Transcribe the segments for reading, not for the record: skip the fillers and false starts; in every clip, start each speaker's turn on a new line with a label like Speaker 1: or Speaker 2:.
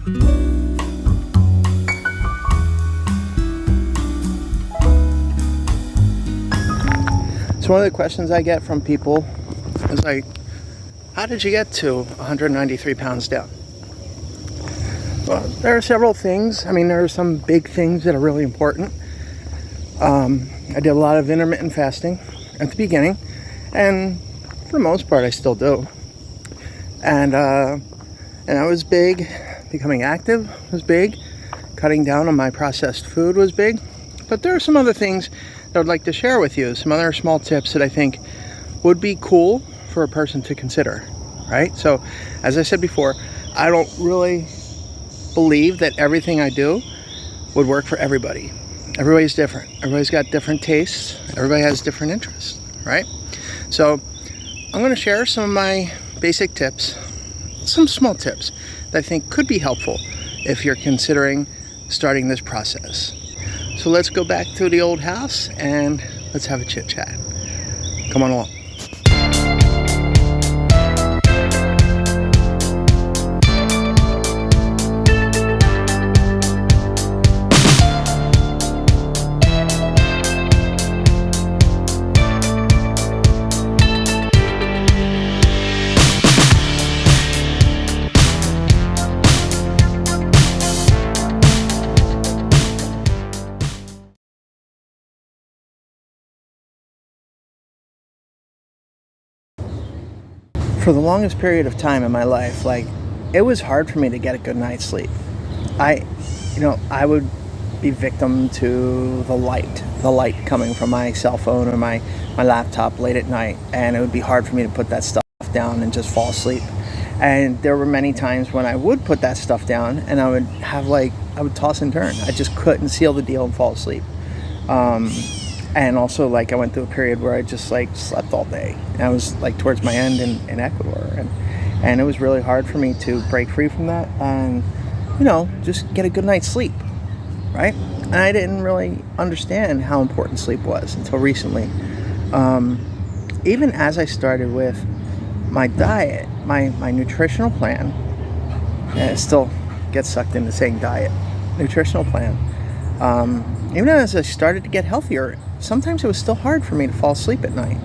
Speaker 1: So one of the questions I get from people is like, how did you get to 193 pounds down? Well, there are several things. I mean, there are some big things that are really important. I did a lot of intermittent fasting at the beginning, and for the most part, I still do. And that was big. Becoming active was big. Cutting down on my processed food was big. But there are some other things that I'd like to share with you. Some other small tips that I think would be cool for a person to consider, right? So, as I said before, I don't really believe that everything I do would work for everybody. Everybody's different. Everybody's got different tastes. Everybody has different interests, right? So, I'm going to share some of my basic tips, some small tips that I think could be helpful if you're considering starting this process. So let's go back to the old house and let's have a chit chat. Come on along. For the longest period of time in my life, it was hard for me to get a good night's sleep. I would be victim to the light coming from my cell phone or my laptop late at night, and it would be hard for me to put that stuff down and just fall asleep. And there were many times when I would put that stuff down and I would toss and turn. I just couldn't seal the deal and fall asleep. And also, I went through a period where I just, slept all day. And I was, towards my end in Ecuador. And it was really hard for me to break free from that and, just get a good night's sleep, right? And I didn't really understand how important sleep was until recently. Even as I started with my diet, my nutritional plan, and it still gets sucked into saying diet, nutritional plan, even as I started to get healthier, sometimes it was still hard for me to fall asleep at night.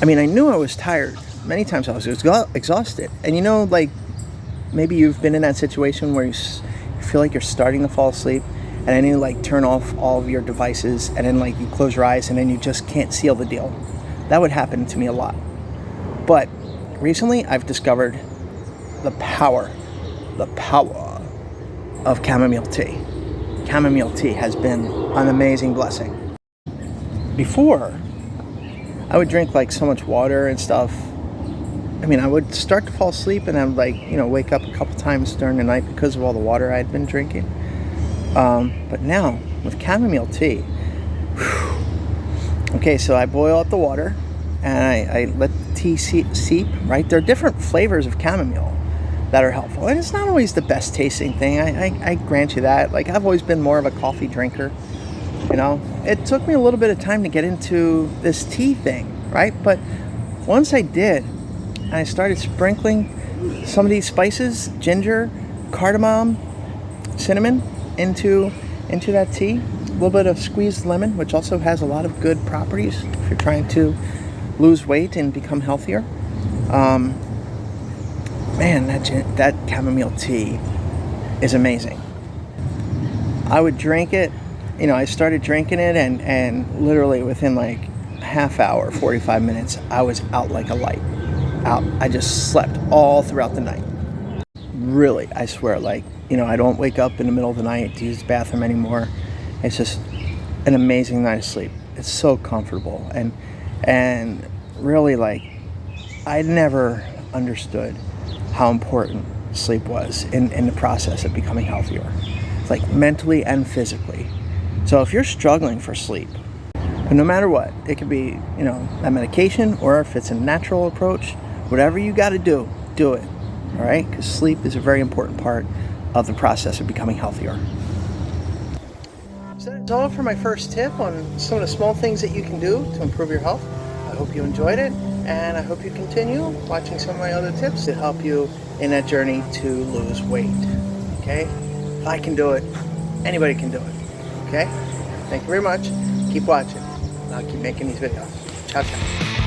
Speaker 1: I mean, I knew I was tired. Many times I was exhausted. And maybe you've been in that situation where you feel like you're starting to fall asleep, and then you turn off all of your devices, and then you close your eyes, and then you just can't seal the deal. That would happen to me a lot. But recently I've discovered the power of chamomile tea. Chamomile tea has been an amazing blessing. Before, I would drink so much water and stuff. I mean, I would start to fall asleep and I would wake up a couple times during the night because of all the water I had been drinking. But now, with chamomile tea, okay, so I boil up the water and I let the tea seep, right? There are different flavors of chamomile that are helpful. And it's not always the best tasting thing. I grant you that. I've always been more of a coffee drinker. It took me a little bit of time to get into this tea thing, right? But once I did, I started sprinkling some of these spices, ginger, cardamom, cinnamon, into that tea. A little bit of squeezed lemon, which also has a lot of good properties if you're trying to lose weight and become healthier. Man, that chamomile tea is amazing. I would drink it. I started drinking it, and literally within half hour, 45 minutes, I was out like a light. Out. I just slept all throughout the night. Really, I swear, I don't wake up in the middle of the night to use the bathroom anymore. It's just an amazing night of sleep. It's so comfortable. And really, I never understood how important sleep was in the process of becoming healthier. Mentally and physically. So if you're struggling for sleep, but no matter what, it could be, a medication, or if it's a natural approach, whatever you got to do it, all right? Because sleep is a very important part of the process of becoming healthier. So that's all for my first tip on some of the small things that you can do to improve your health. I hope you enjoyed it, and I hope you continue watching some of my other tips to help you in that journey to lose weight. Okay? If I can do it, anybody can do it. Okay? Thank you very much. Keep watching. I'll keep making these videos. Ciao, ciao.